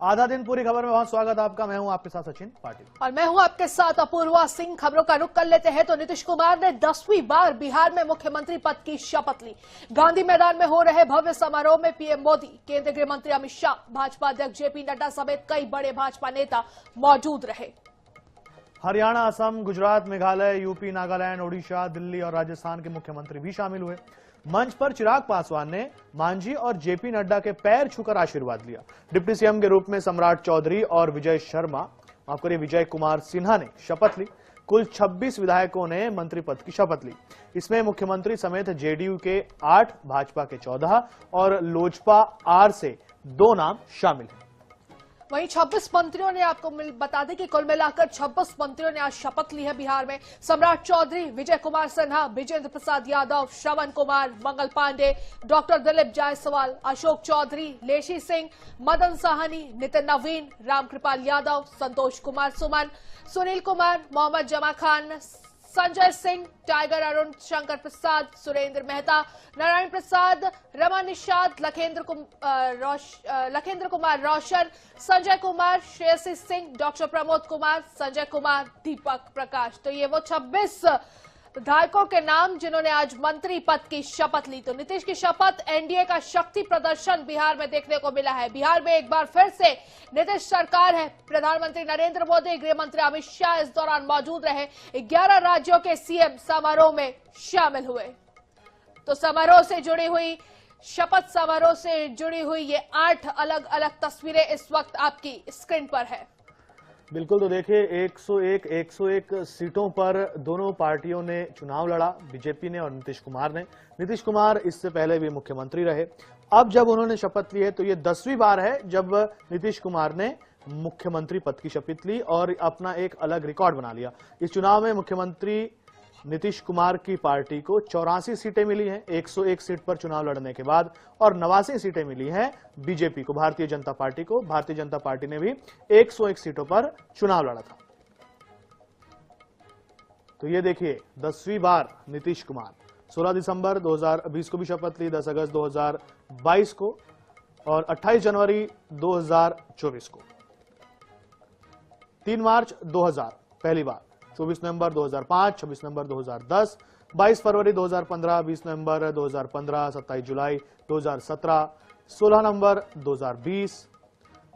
आधा दिन पूरी खबर में बहुत स्वागत आपका। मैं हूं आपके साथ सचिन पाटिल और मैं हूं आपके साथ अपूर्वा सिंह। खबरों का रुख कर लेते हैं तो नीतीश कुमार ने 10वीं बार बिहार में मुख्यमंत्री पद की शपथ ली। गांधी मैदान में हो रहे भव्य समारोह में पीएम मोदी, केंद्रीय गृह मंत्री अमित शाह, भाजपा अध्यक्ष जेपी नड्डा समेत कई बड़े भाजपा नेता मौजूद रहे। हरियाणा, असम, गुजरात, मेघालय, यूपी, नागालैंड, ओडिशा, दिल्ली और राजस्थान के मुख्यमंत्री भी शामिल हुए। मंच पर चिराग पासवान ने मांझी और जेपी नड्डा के पैर छूकर आशीर्वाद लिया। डिप्टी सीएम के रूप में सम्राट चौधरी और विजय कुमार सिन्हा ने शपथ ली। कुल 26 विधायकों ने मंत्री पद की शपथ ली। इसमें मुख्यमंत्री समेत जेडीयू के 8, भाजपा के 14 और लोजपा आर से 2 नाम शामिल हैं। वहीं 26 मंत्रियों ने, आपको बता दें कि कुल मिलाकर 26 मंत्रियों ने आज शपथ ली है बिहार में। सम्राट चौधरी, विजय कुमार सिन्हा, विजेंद्र प्रसाद यादव, श्रवण कुमार, मंगल पांडे, डॉक्टर दिलीप जायसवाल, अशोक चौधरी, लेशी सिंह, मदन साहनी, नितिन नवीन, रामकृपाल यादव, संतोष कुमार सुमन, सुनील कुमार, मोहम्मद जमा खान, संजय सिंह, टाइगर अरुण, शंकर प्रसाद, सुरेंद्र मेहता, नारायण प्रसाद, रमा निषाद, लखेंद्र कुमार रोशन, संजय कुमार, श्रेयसी सिंह, डॉक्टर प्रमोद कुमार, संजय कुमार, दीपक प्रकाश। तो ये वो 26 विधायकों के नाम जिन्होंने आज मंत्री पद की शपथ ली। तो नीतीश की शपथ एनडीए का शक्ति प्रदर्शन बिहार में देखने को मिला है। बिहार में एक बार फिर से नीतीश सरकार है। प्रधानमंत्री नरेंद्र मोदी, गृह मंत्री अमित शाह इस दौरान मौजूद रहे। 11 राज्यों के सीएम समारोह में शामिल हुए। तो शपथ समारोह से जुड़ी हुई ये 8 अलग अलग तस्वीरें इस वक्त आपकी स्क्रीन पर है। बिल्कुल, तो देखिए 101 सीटों पर दोनों पार्टियों ने चुनाव लड़ा, बीजेपी ने और नीतीश कुमार ने। नीतीश कुमार इससे पहले भी मुख्यमंत्री रहे। अब जब उन्होंने शपथ ली है तो ये 10वीं बार है जब नीतीश कुमार ने मुख्यमंत्री पद की शपथ ली और अपना एक अलग रिकॉर्ड बना लिया। इस चुनाव में मुख्यमंत्री नीतीश कुमार की पार्टी को 84 सीटें मिली हैं 101 सीट पर चुनाव लड़ने के बाद, और 89 सीटें मिली हैं बीजेपी को, भारतीय जनता पार्टी को। भारतीय जनता पार्टी ने भी 101 सीटों पर चुनाव लड़ा था। तो ये देखिए 10वीं बार नीतीश कुमार 16 दिसंबर 2020 को भी शपथ ली, 10 अगस्त 2022 को और 28 जनवरी 2024 को, 3 मार्च 2000 पहली बार, 24 नवंबर 2005, 26 नवंबर 2010, 22 फरवरी 2015, 20 नवंबर 2015, 27 जुलाई 2017, 16 नवंबर 2020,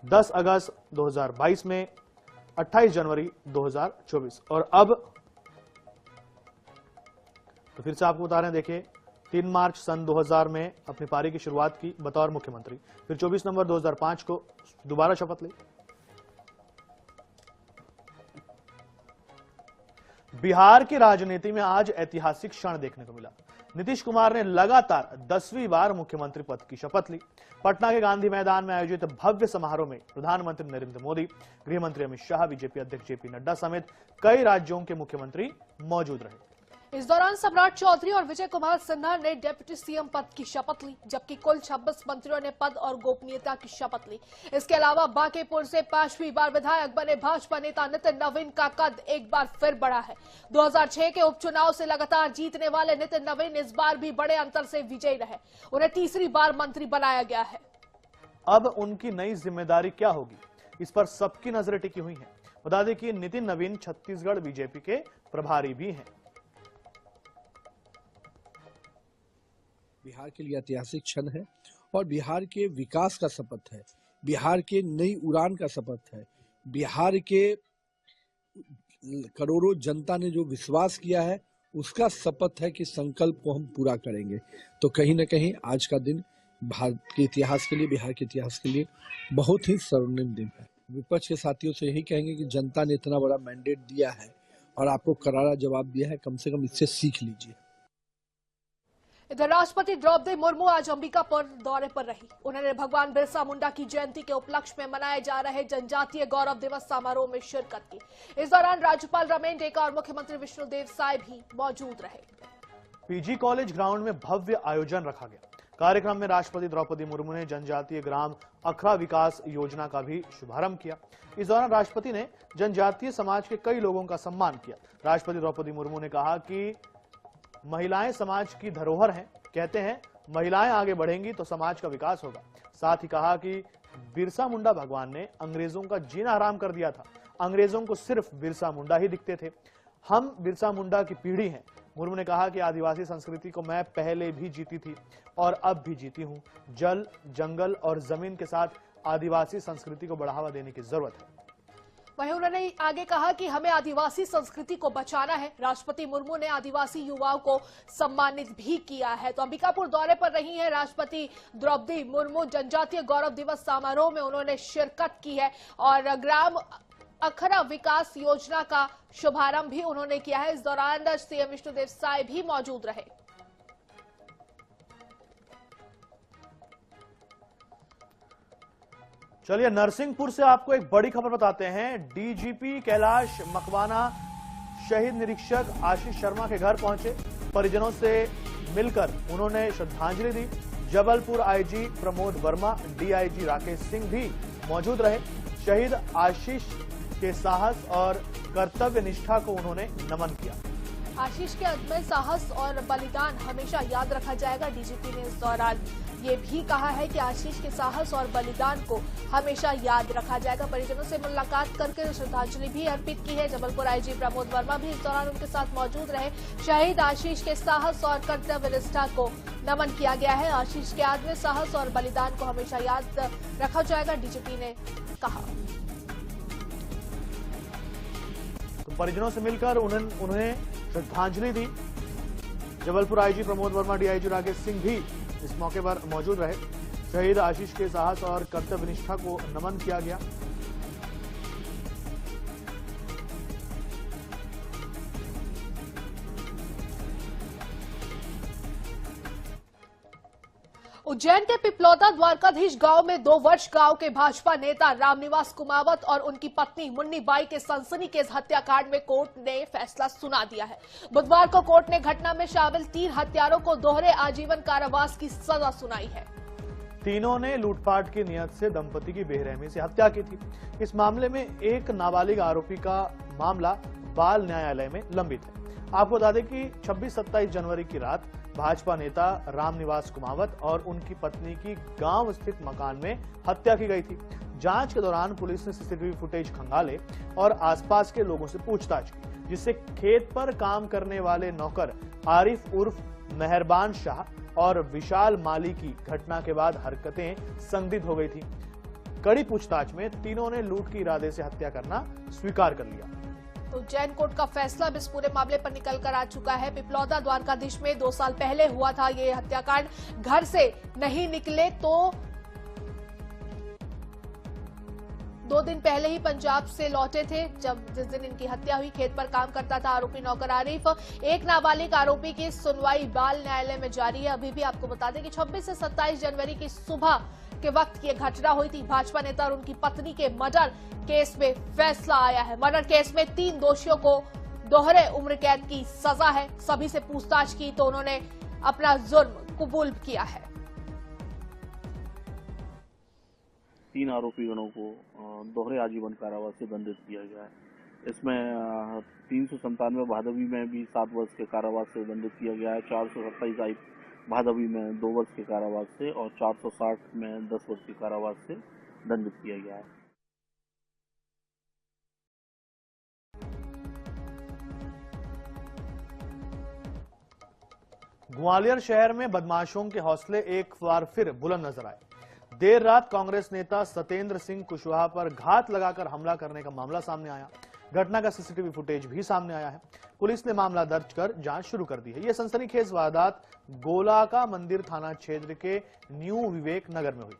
10 अगस्त 2022 में, 28 जनवरी 2024 और अब तो फिर से आपको बता रहे हैं, देखिए 3 मार्च सन 2000 में अपनी पारी की शुरुआत की बतौर मुख्यमंत्री, फिर 24 नवंबर 2005 को दोबारा शपथ ली। बिहार की राजनीति में आज ऐतिहासिक क्षण देखने को मिला। नीतीश कुमार ने लगातार 10वीं बार मुख्यमंत्री पद की शपथ ली। पटना के गांधी मैदान में आयोजित भव्य समारोह में प्रधानमंत्री नरेंद्र मोदी, गृह मंत्री अमित शाह, बीजेपी अध्यक्ष जेपी नड्डा समेत कई राज्यों के मुख्यमंत्री मौजूद रहे। इस दौरान सम्राट चौधरी और विजय कुमार सिन्हा ने डिप्टी सीएम पद की शपथ ली, जबकि कुल 26 मंत्रियों ने पद और गोपनीयता की शपथ ली। इसके अलावा बांकीपुर से 5वीं बार विधायक बने भाजपा नेता नितिन नवीन का कद एक बार फिर बढ़ा है। 2006 के उपचुनाव से लगातार जीतने वाले नितिन नवीन इस बार भी बड़े अंतर से विजयी रहे। उन्हें तीसरी बार मंत्री बनाया गया है। अब उनकी नई जिम्मेदारी क्या होगी, इस पर सबकी नजरें टिकी हुई हैं। बता दें कि नितिन नवीन छत्तीसगढ़ बीजेपी के प्रभारी भी हैं। बिहार के लिए ऐतिहासिक क्षण है और बिहार के विकास का शपथ है, बिहार के नई उड़ान का शपथ है। बिहार के करोड़ों जनता ने जो विश्वास किया है उसका शपथ है कि संकल्प को हम पूरा करेंगे। तो कहीं ना कहीं आज का दिन भारत के इतिहास के लिए, बिहार के इतिहास के लिए बहुत ही स्वर्णिम दिन है। विपक्ष के साथियों से यही कहेंगे कि जनता ने इतना बड़ा मैंडेट दिया है और आपको करारा जवाब दिया है, कम से कम इससे सीख लीजिए। इधर राष्ट्रपति द्रौपदी मुर्मू आज अंबिकापुर दौरे पर रही। उन्होंने भगवान बिरसा मुंडा की जयंती के उपलक्ष्य में मनाए जा रहे जनजातीय गौरव दिवस समारोह में शिरकत की। इस दौरान राज्यपाल रमेन डेका और मुख्यमंत्री विष्णुदेव साय भी मौजूद रहे। पीजी कॉलेज ग्राउंड में भव्य आयोजन रखा गया। कार्यक्रम में राष्ट्रपति द्रौपदी मुर्मू ने जनजातीय ग्राम अखरा विकास योजना का भी शुभारंभ किया। इस दौरान राष्ट्रपति ने जनजातीय समाज के कई लोगों का सम्मान किया। राष्ट्रपति द्रौपदी मुर्मू ने कहा कि महिलाएं समाज की धरोहर हैं। कहते हैं महिलाएं आगे बढ़ेंगी तो समाज का विकास होगा। साथ ही कहा कि बिरसा मुंडा भगवान ने अंग्रेजों का जीना हराम कर दिया था। अंग्रेजों को सिर्फ बिरसा मुंडा ही दिखते थे। हम बिरसा मुंडा की पीढ़ी हैं। मुर्मू ने कहा कि आदिवासी संस्कृति को मैं पहले भी जीती थी और अब भी जीती हूं। जल, जंगल और जमीन के साथ आदिवासी संस्कृति को बढ़ावा देने की जरूरत है। वहीं उन्होंने आगे कहा कि हमें आदिवासी संस्कृति को बचाना है। राष्ट्रपति मुर्मू ने आदिवासी युवाओं को सम्मानित भी किया है। तो अंबिकापुर दौरे पर रही हैं राष्ट्रपति द्रौपदी मुर्मू। जनजातीय गौरव दिवस समारोह में उन्होंने शिरकत की है और ग्राम अखरा विकास योजना का शुभारंभ भी उन्होंने किया है। इस दौरान सीएम विष्णुदेव साय भी मौजूद रहे। चलिए नरसिंहपुर से आपको एक बड़ी खबर बताते हैं। डीजीपी कैलाश मकवाना शहीद निरीक्षक आशीष शर्मा के घर पहुंचे। परिजनों से मिलकर उन्होंने श्रद्धांजलि दी। जबलपुर आईजी प्रमोद वर्मा, डीआईजी राकेश सिंह भी मौजूद रहे। शहीद आशीष के साहस और कर्तव्य निष्ठा को उन्होंने नमन किया। आशीष के अदम्य साहस और बलिदान हमेशा याद रखा जाएगा। डीजीपी ने इस दौरान ये भी कहा है कि आशीष के साहस और बलिदान को हमेशा याद रखा जाएगा। परिजनों से मुलाकात करके श्रद्धांजलि भी अर्पित की है। जबलपुर आईजी प्रमोद वर्मा भी इस दौरान उनके साथ मौजूद रहे। शहीद आशीष के साहस और कर्तव्य निष्ठा को नमन किया गया है। आशीष के आदमी साहस और बलिदान को हमेशा याद रखा जाएगा, डीजीपी ने कहा। तो परिजनों से मिलकर उन्हें श्रद्धांजलि दी। जबलपुर आईजी प्रमोद वर्मा, डीआईजी राकेश सिंह भी इस मौके पर मौजूद रहे। शहीद आशीष के साहस और कर्तव्य निष्ठा को नमन किया गया। उज्जैन के पिपलौदा द्वारकाधीश गांव में 2 वर्ष गांव के भाजपा नेता रामनिवास कुमावत और उनकी पत्नी मुन्नी बाई के सनसनीखेज हत्याकांड में कोर्ट ने फैसला सुना दिया है। बुधवार को कोर्ट ने घटना में शामिल 3 हत्यारों को दोहरे आजीवन कारावास की सजा सुनाई है। तीनों ने लूटपाट की नियत से दंपति की बेरहमी से हत्या की थी। इस मामले में एक नाबालिग आरोपी का मामला बाल न्यायालय में लंबित है। आपको बता दें कि 26-27 जनवरी की रात भाजपा नेता रामनिवास कुमावत और उनकी पत्नी की गांव स्थित मकान में हत्या की गई थी। जांच के दौरान पुलिस ने सीसीटीवी फुटेज खंगाले और आसपास के लोगों से पूछताछ की, जिससे खेत पर काम करने वाले नौकर आरिफ उर्फ मेहरबान शाह और विशाल माली की घटना के बाद हरकतें संदिग्ध हो गई थी। कड़ी पूछताछ में तीनों ने लूट के इरादे से हत्या करना स्वीकार कर लिया। उज्जैन कोर्ट का फैसला इस पूरे मामले पर निकल कर आ चुका है। पिपलौदा द्वारकाधीश में 2 साल पहले हुआ था ये हत्याकांड। घर से नहीं निकले तो 2 दिन पहले ही पंजाब से लौटे थे, जिस दिन इनकी हत्या हुई। खेत पर काम करता था आरोपी नौकर आरिफ। एक नाबालिग आरोपी की सुनवाई बाल न्यायालय में जारी है। अभी भी आपको बता दें कि 26 से 27 जनवरी की सुबह के वक्त ये घटना हुई थी। भाजपा नेता और उनकी पत्नी के मर्डर केस में फैसला आया है। मर्डर केस में 3 दोषियों को दोहरे उम्र कैद की सजा है। सभी से पूछताछ की तो उन्होंने अपना जुर्म कबूल किया है। 3 आरोपी गणों को दोहरे आजीवन कारावास से दंडित किया गया है। इसमें 397 भादवी में भी 7 वर्ष के कारावास से दंडित किया गया है। 427 भादवी में 2 वर्ष के कारावास से और 460 में 10 वर्ष के कारावास से दंडित किया गया है। ग्वालियर शहर में बदमाशों के हौसले एक बार फिर बुलंद नजर आए। देर रात कांग्रेस नेता सत्येंद्र सिंह कुशवाहा पर घात लगाकर हमला करने का मामला सामने आया। घटना का सीसीटीवी फुटेज भी सामने आया है। पुलिस ने मामला दर्ज कर जांच शुरू कर दी है। यह सनसनीखेज वारदात गोलाका मंदिर थाना क्षेत्र के न्यू विवेक नगर में हुई।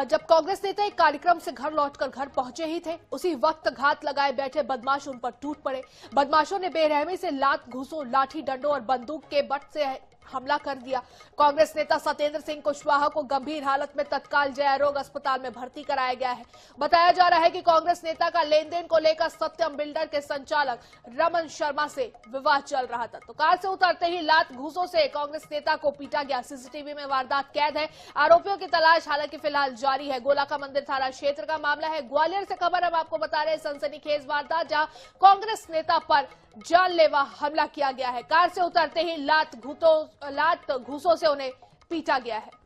जब कांग्रेस नेता एक कार्यक्रम से घर लौटकर घर पहुंचे ही थे, उसी वक्त घात लगाए बैठे बदमाश उन पर टूट पड़े। बदमाशों ने बेरहमी से लात, घूंसों, लाठी डंडों और बंदूक के बट से हमला कर दिया। कांग्रेस नेता सत्येंद्र सिंह कुशवाहा को गंभीर हालत में तत्काल जया रोग अस्पताल में भर्ती कराया गया है। बताया जा रहा है कि कांग्रेस नेता का लेन देन को लेकर सत्यम बिल्डर के संचालक रमन शर्मा से विवाद चल रहा था। तो कार से उतरते ही लात घूंसों से कांग्रेस नेता को पीटा गया। सीसीटीवी में वारदात कैद है। आरोपियों की तलाश हालांकि फिलहाल जारी है। गोलाका मंदिर थाना क्षेत्र का मामला है। ग्वालियर से खबर हम आपको बता रहे हैं, सनसनीखेज वारदात जहां कांग्रेस नेता पर जानलेवा हमला किया गया है। कार से उतरते ही लात लात घूसों से उन्हें पीटा गया है।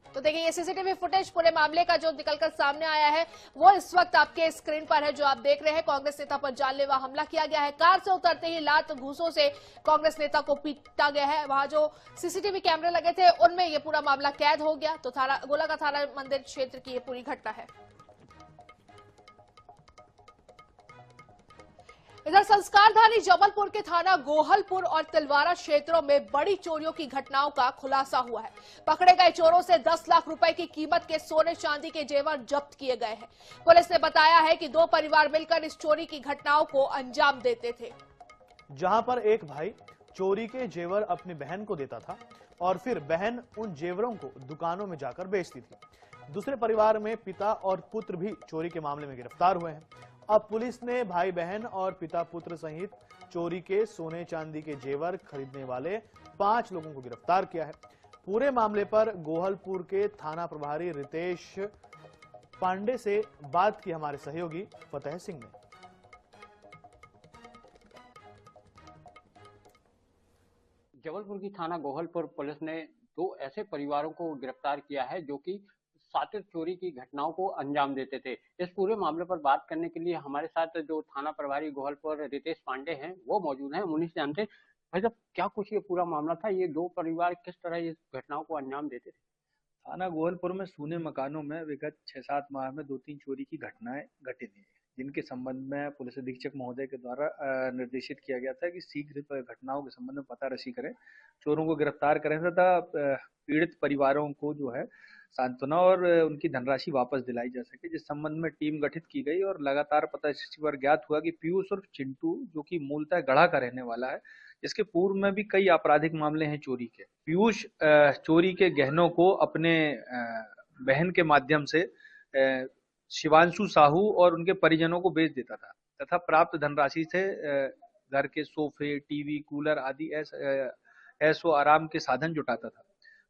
तो देखिए ये सीसीटीवी फुटेज पूरे मामले का जो निकलकर सामने आया है वो इस वक्त आपके स्क्रीन पर है, जो आप देख रहे हैं। कांग्रेस नेता पर जानलेवा हमला किया गया है। कार से उतरते ही लात घूसों से कांग्रेस नेता को पीटा गया है। वहां जो सीसीटीवी कैमरे लगे थे उनमें ये पूरा मामला कैद हो गया। तो गोलाका थाना मंदिर क्षेत्र की ये पूरी घटना है। इधर संस्कारधानी जबलपुर के थाना गोहलपुर और तिलवारा क्षेत्रों में बड़ी चोरियों की घटनाओं का खुलासा हुआ है। पकड़े गए चोरों से 10 लाख रुपए की कीमत के सोने चांदी के जेवर जब्त किए गए हैं। पुलिस ने बताया है कि 2 परिवार मिलकर इस चोरी की घटनाओं को अंजाम देते थे। जहां पर एक भाई चोरी के जेवर अपनी बहन को देता था और फिर बहन उन जेवरों को दुकानों में जाकर बेचती थी। दूसरे परिवार में पिता और पुत्र भी चोरी के मामले में गिरफ्तार हुए हैं। अब पुलिस ने भाई बहन और पिता पुत्र सहित चोरी के सोने चांदी के जेवर खरीदने वाले 5 लोगों को गिरफ्तार किया है। पूरे मामले पर गोहलपुर के थाना प्रभारी रितेश पांडे से बात की हमारे सहयोगी फतेह सिंह ने। जबलपुर की थाना गोहलपुर पुलिस ने 2 ऐसे परिवारों को गिरफ्तार किया है जो कि सातिर चोरी की घटनाओं को अंजाम देते थे। इस पूरे मामले पर बात करने के लिए हमारे साथ जो थाना प्रभारी गोहलपुर रितेश पांडे हैं वो मौजूद हैं। उन्हीं से जानते हैं भाई साहब क्या कुछ ये पूरा मामला था, ये 2 परिवार किस तरह इस घटनाओं को अंजाम देते थे। थाना गोहलपुर में सूने मकानों में विगत 6-7 माह में 2-3 चोरी की घटनाएं घटित हुई, जिनके संबंध में पुलिस अधीक्षक महोदय के द्वारा निर्देशित किया गया था कि शीघ्र घटनाओं के संबंध में पता रसी करें, चोरों को गिरफ्तार करें तथा पीड़ित परिवारों को जो है सांत्वना और उनकी धनराशि वापस दिलाई जा सके। जिस संबंध में टीम गठित की गई और लगातार पता इसी पर ज्ञात हुआ कि पीयूष और चिंटू जो कि मूलतः गढ़ा का रहने वाला है, इसके पूर्व में भी कई आपराधिक मामले हैं चोरी के। पीयूष चोरी के गहनों को अपने बहन के माध्यम से शिवांशु साहू और उनके परिजनों को बेच देता था तथा प्राप्त धनराशि से घर के सोफे, टीवी, कूलर आदि ऐशो आराम के साधन जुटाता था।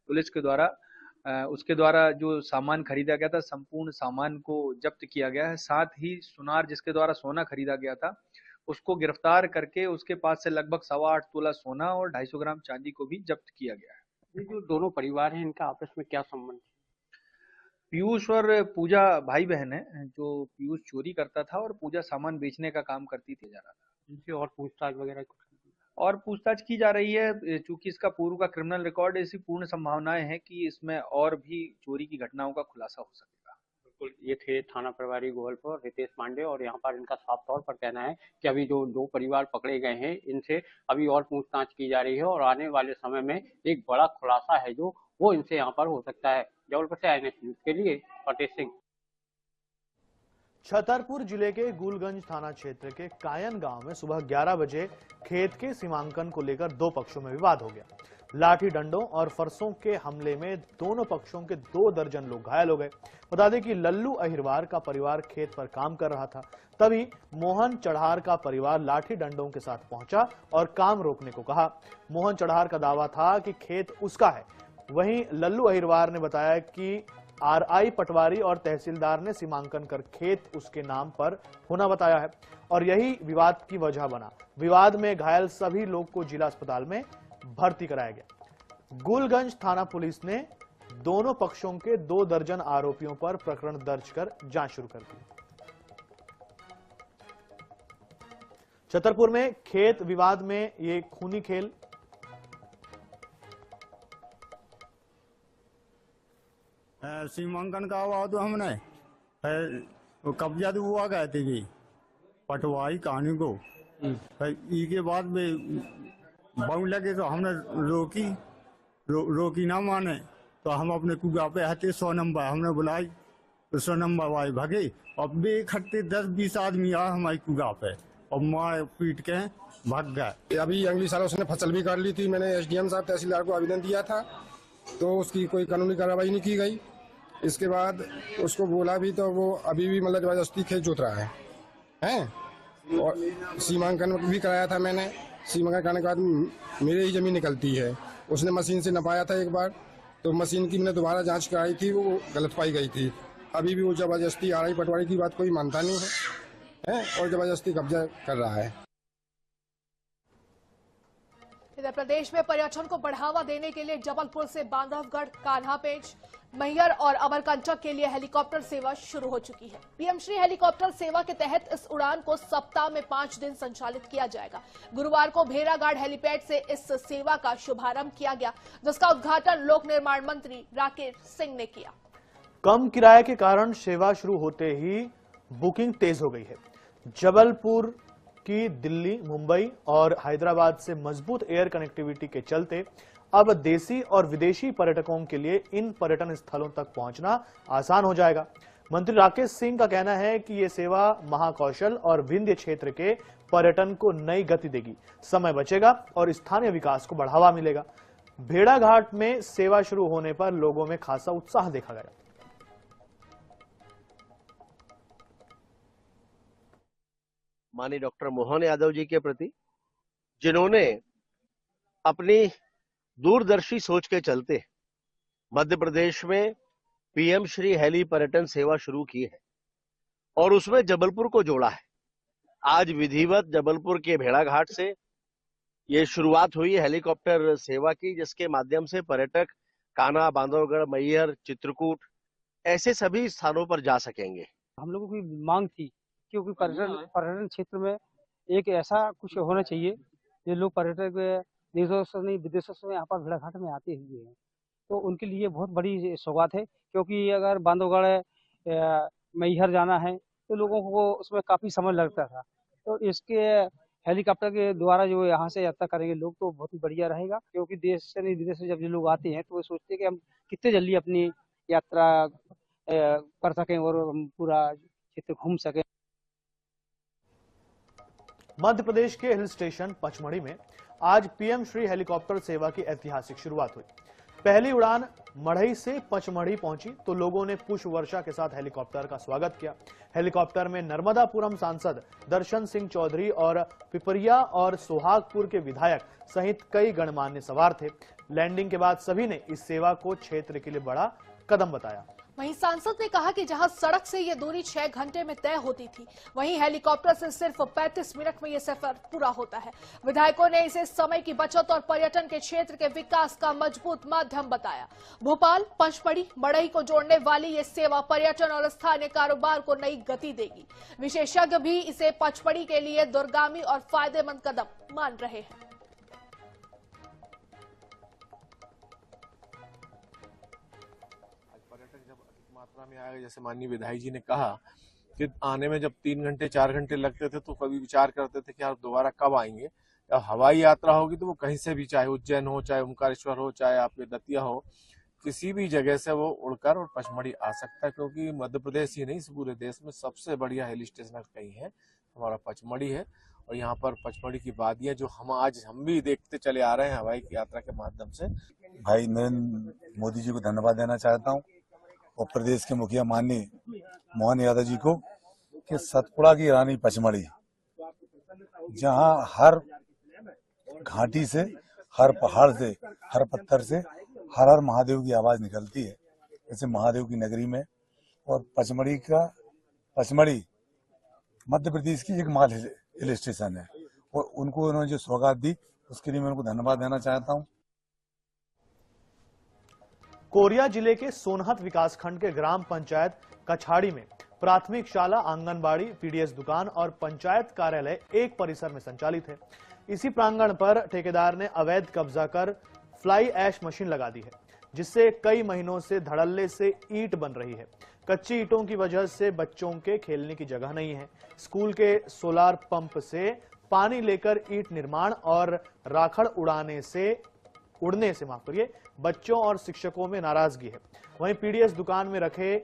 पुलिस के द्वारा उसके द्वारा जो सामान खरीदा गया था संपूर्ण सामान को जब्त किया गया है। साथ ही सुनार जिसके द्वारा सोना खरीदा गया था उसको गिरफ्तार करके उसके पास से लगभग 8.25 तोला सोना और 250 ग्राम चांदी को भी जब्त किया गया है। ये जो दोनों परिवार हैं इनका आपस में क्या संबंध है। पीयूष और पूजा भाई बहन है। जो पीयूष चोरी करता था और पूजा सामान बेचने का काम करती थी जा रहा था। इनसे और पूछताछ वगैरह कुछ और पूछताछ की जा रही है। चूंकि इसका पूर्व का क्रिमिनल रिकॉर्ड है, ऐसी पूर्ण संभावनाएं हैं कि इसमें और भी चोरी की घटनाओं का खुलासा हो सकेगा। बिल्कुल, ये थे थाना प्रभारी गोहलपुर रितेश पांडे और यहाँ पर इनका साफ तौर पर कहना है कि अभी जो 2 परिवार पकड़े गए हैं इनसे अभी और पूछताछ की जा रही है और आने वाले समय में एक बड़ा खुलासा है जो वो इनसे यहाँ पर हो सकता है। जबलपुर से INS न्यूज के लिए फतेह सिंह। छतरपुर जिले के गुलगंज थाना क्षेत्र के कायन गांव में सुबह 11 बजे खेत के सीमांकन को लेकर 2 पक्षों में विवाद हो गया। लाठी डंडों और फरसों के हमले में दोनों पक्षों के 2 दर्जन लोग घायल हो गए। बता दें कि लल्लू अहिरवार का परिवार खेत पर काम कर रहा था, तभी मोहन चढ़ार का परिवार लाठी डंडों के साथ पहुंचा और काम रोकने को कहा। मोहन चढ़ार का दावा था कि खेत उसका है। वहीं लल्लू अहिरवार ने बताया कि RI पटवारी और तहसीलदार ने सीमांकन कर खेत उसके नाम पर होना बताया है और यही विवाद की वजह बना। विवाद में घायल सभी लोग को जिला अस्पताल में भर्ती कराया गया। गुलगंज थाना पुलिस ने दोनों पक्षों के 2 दर्जन आरोपियों पर प्रकरण दर्ज कर जांच शुरू कर दी। छतरपुर में खेत विवाद में ये खूनी खेल सीमांकन का हुआ तो हमने कब्जा तो हुआ कहते थे पटवारी कहानी को। के बाद में बहु लगे तो हमने रोकी ना माने तो हम अपने कुआ पे हटे 100 नंबर हमने बुलाई तो 100 नंबर वाले भगे और बेखट्टे 10-20 आदमी आए हमारे कुआ पे और मार पीट के भाग गए। अभी अगली साल उसने फसल भी काट ली थी। मैंने SDM साहब तहसीलदार को आवेदन दिया था तो उसकी कोई कानूनी कार्रवाई नहीं की गई। इसके बाद उसको बोला भी तो वो अभी भी मतलब जबरदस्ती खेत जोत रहा है और सीमांकन भी कराया था मैंने। सीमांकन कराने के बाद मेरे ही जमीन निकलती है। उसने मशीन से नपाया था एक बार तो मशीन की मैंने दोबारा जांच कराई थी, वो गलत पाई गई थी। अभी भी वो जबरदस्ती RI पटवारी की बात कोई मानता नहीं है और जबरदस्ती कब्जा कर रहा है। इधर प्रदेश में पर्यटन को बढ़ावा देने के लिए जबलपुर से बांधवगढ़, कान्हापेंच, मैहर और अमरकंटक के लिए हेलीकॉप्टर सेवा शुरू हो चुकी है। पीएम श्री हेलीकॉप्टर सेवा के तहत इस उड़ान को सप्ताह में 5 दिन संचालित किया जाएगा। गुरुवार को भेड़ाघाट हेलीपैड से इस सेवा का शुभारंभ किया गया, जिसका उद्घाटन लोक निर्माण मंत्री राकेश सिंह ने किया। कम किराए के कारण सेवा शुरू होते ही बुकिंग तेज हो गई है। जबलपुर की दिल्ली, मुंबई और हैदराबाद से मजबूत एयर कनेक्टिविटी के चलते अब देसी और विदेशी पर्यटकों के लिए इन पर्यटन स्थलों तक पहुंचना आसान हो जाएगा। मंत्री राकेश सिंह का कहना है कि यह सेवा महाकौशल और विंध्य क्षेत्र के पर्यटन को नई गति देगी, समय बचेगा और स्थानीय विकास को बढ़ावा मिलेगा। भेड़ाघाट में सेवा शुरू होने पर लोगों में खासा उत्साह देखा गया। माननीय डॉक्टर मोहन यादव जी के प्रति, जिन्होंने अपनी दूरदर्शी सोच के चलते मध्य प्रदेश में पीएम श्री हेली पर्यटन सेवा शुरू की है और उसमें जबलपुर को जोड़ा है। आज विधिवत जबलपुर के भेड़ाघाट से ये शुरुआत हुई हेलीकॉप्टर सेवा की, जिसके माध्यम से पर्यटक कान्हा, बांधवगढ़, मैहर, चित्रकूट ऐसे सभी स्थानों पर जा सकेंगे। हम लोगों की मांग थी क्योंकि पर्यटन क्षेत्र में एक ऐसा कुछ होना चाहिए जो लोग पर्यटक देशों से नहीं विदेशों से यहाँ पर भेड़ाघाट में आते हुए हैं, तो उनके लिए बहुत बड़ी सौगात है। क्योंकि अगर बांधवगढ़ मैहर जाना है तो लोगों को उसमें काफ़ी समय लगता था, तो इसके हेलीकॉप्टर के द्वारा जो यहाँ से यात्रा करेंगे लोग तो बहुत ही बढ़िया रहेगा। क्योंकि देश से नहीं विदेश से जब ये लोग आते हैं तो वो सोचते हैं कि हम कितने जल्दी अपनी यात्रा कर सकें और हम पूरा क्षेत्र घूम सकें। मध्य प्रदेश के हिल स्टेशन पचमढ़ी में आज पीएम श्री हेलीकॉप्टर सेवा की ऐतिहासिक शुरुआत हुई। पहली उड़ान मढ़ई से पचमढ़ी पहुंची तो लोगों ने पुष्प वर्षा के साथ हेलीकॉप्टर का स्वागत किया। हेलीकॉप्टर में नर्मदापुरम सांसद दर्शन सिंह चौधरी और पिपरिया और सोहागपुर के विधायक सहित कई गणमान्य सवार थे। लैंडिंग के बाद सभी ने इस सेवा को क्षेत्र के लिए बड़ा कदम बताया। वहीं सांसद ने कहा कि जहां सड़क से ये दूरी 6 घंटे में तय होती थी, वहीं हेलीकॉप्टर से सिर्फ 35 मिनट में ये सफर पूरा होता है। विधायकों ने इसे समय की बचत और पर्यटन के क्षेत्र के विकास का मजबूत माध्यम बताया। भोपाल, पचमढ़ी, मढ़ई को जोड़ने वाली ये सेवा पर्यटन और स्थानीय कारोबार को नई गति देगी। विशेषज्ञ भी इसे पचमढ़ी के लिए दूरगामी और फायदेमंद कदम मान रहे हैं। मात्रा में आएगा, जैसे माननीय विधायक जी ने कहा कि आने में जब 3 घंटे 4 घंटे लगते थे तो कभी विचार करते थे कि आप दोबारा कब आएंगे। अब हवाई यात्रा होगी तो वो कहीं से भी, चाहे उज्जैन हो, चाहे ओमकारेश्वर हो, चाहे आपके दतिया हो, किसी भी जगह से वो उड़कर और पचमढ़ी आ सकता है। क्योंकि मध्य प्रदेश ही नहीं, इस पूरे देश में सबसे बढ़िया हिल स्टेशन कहीं है हमारा पचमढ़ी है। और यहाँ पर पचमढ़ी की वादियां जो हम भी देखते चले आ रहे हैं हवाई यात्रा के माध्यम से। भाई नरेंद्र मोदी जी को धन्यवाद देना चाहता हूँ और प्रदेश के मुखिया माननीय मोहन यादव जी को कि सतपुड़ा की रानी पचमढ़ी, जहाँ हर घाटी से, हर पहाड़ से, हर पत्थर से हर हर महादेव की आवाज निकलती है, जैसे महादेव की नगरी में। और पचमढ़ी मध्य प्रदेश की एकमात्र हिल स्टेशन है और उनको उन्होंने जो सौगात दी उसके लिए मैं उनको धन्यवाद देना चाहता हूँ। कोरिया जिले के सोनहत विकासखंड के ग्राम पंचायत कछाड़ी में प्राथमिक शाला, आंगनबाड़ी, पीडीएस दुकान और पंचायत कार्यालय एक परिसर में संचालित है। इसी प्रांगण पर ठेकेदार ने अवैध कब्जा कर फ्लाई ऐश मशीन लगा दी है, जिससे कई महीनों से धड़ल्ले से ईंट बन रही है। कच्ची ईंटों की वजह से बच्चों के खेलने की जगह नहीं है। स्कूल के सोलार पंप से पानी लेकर ईंट निर्माण और राखड़ उड़ने से बच्चों और शिक्षकों में नाराजगी है। वहीं पीडीएस दुकान में रखे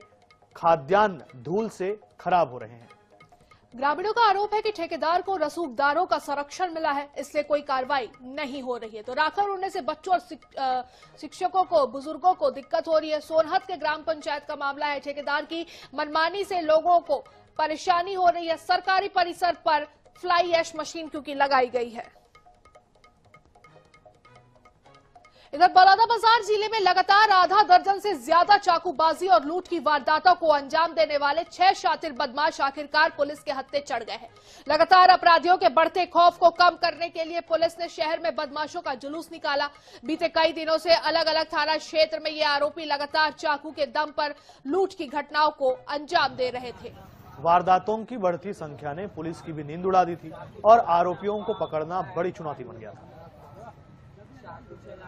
खाद्यान्न धूल से खराब हो रहे हैं। ग्रामीणों का आरोप है कि ठेकेदार को रसूखदारों का संरक्षण मिला है, इसलिए कोई कार्रवाई नहीं हो रही है। तो राखड़ उड़ने से बच्चों और शिक्षकों को, बुजुर्गों को दिक्कत हो रही है। सोनहत के ग्राम पंचायत का मामला है। ठेकेदार की मनमानी से लोगों को परेशानी हो रही है। सरकारी परिसर पर फ्लाई ऐश मशीन क्योंकि लगाई गई है। इधर बलौदाबाजार जिले में लगातार आधा दर्जन से ज्यादा चाकूबाजी और लूट की वारदातों को अंजाम देने वाले 6 शातिर बदमाश आखिरकार पुलिस के हत्थे चढ़ गए हैं। लगातार अपराधियों के बढ़ते खौफ को कम करने के लिए पुलिस ने शहर में बदमाशों का जुलूस निकाला। बीते कई दिनों से अलग अलग थाना क्षेत्र में ये आरोपी लगातार चाकू के दम पर लूट की घटनाओं को अंजाम दे रहे थे। वारदातों की बढ़ती संख्या ने पुलिस की भी नींद उड़ा दी थी और आरोपियों को पकड़ना बड़ी चुनौती बन गया था।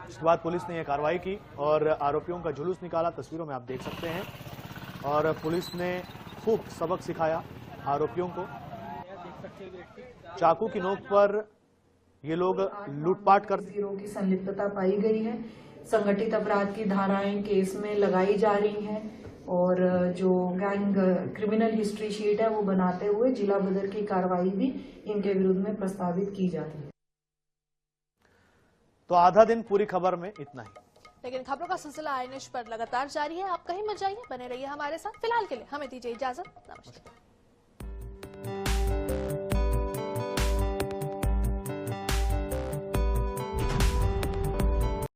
इसके बाद पुलिस ने यह कार्रवाई की और आरोपियों का जुलूस निकाला। तस्वीरों में आप देख सकते हैं और पुलिस ने खूब सबक सिखाया आरोपियों को। चाकू की नोक पर ये लोग लूटपाट कर की संलिप्तता पाई गई है। संगठित अपराध की धाराएं केस में लगाई जा रही हैं और जो गैंग क्रिमिनल हिस्ट्री शीट है वो बनाते हुए जिला बदर की कार्रवाई भी इनके विरुद्ध में प्रस्तावित की जा रही है। तो आधा दिन पूरी खबर में इतना ही, लेकिन खबरों का सिलसिला आईएनएच पर लगातार जारी है। आप कहीं मत जाइए, बने रहिए हमारे साथ। फिलहाल के लिए हमें दीजिए इजाजत। नमस्कार।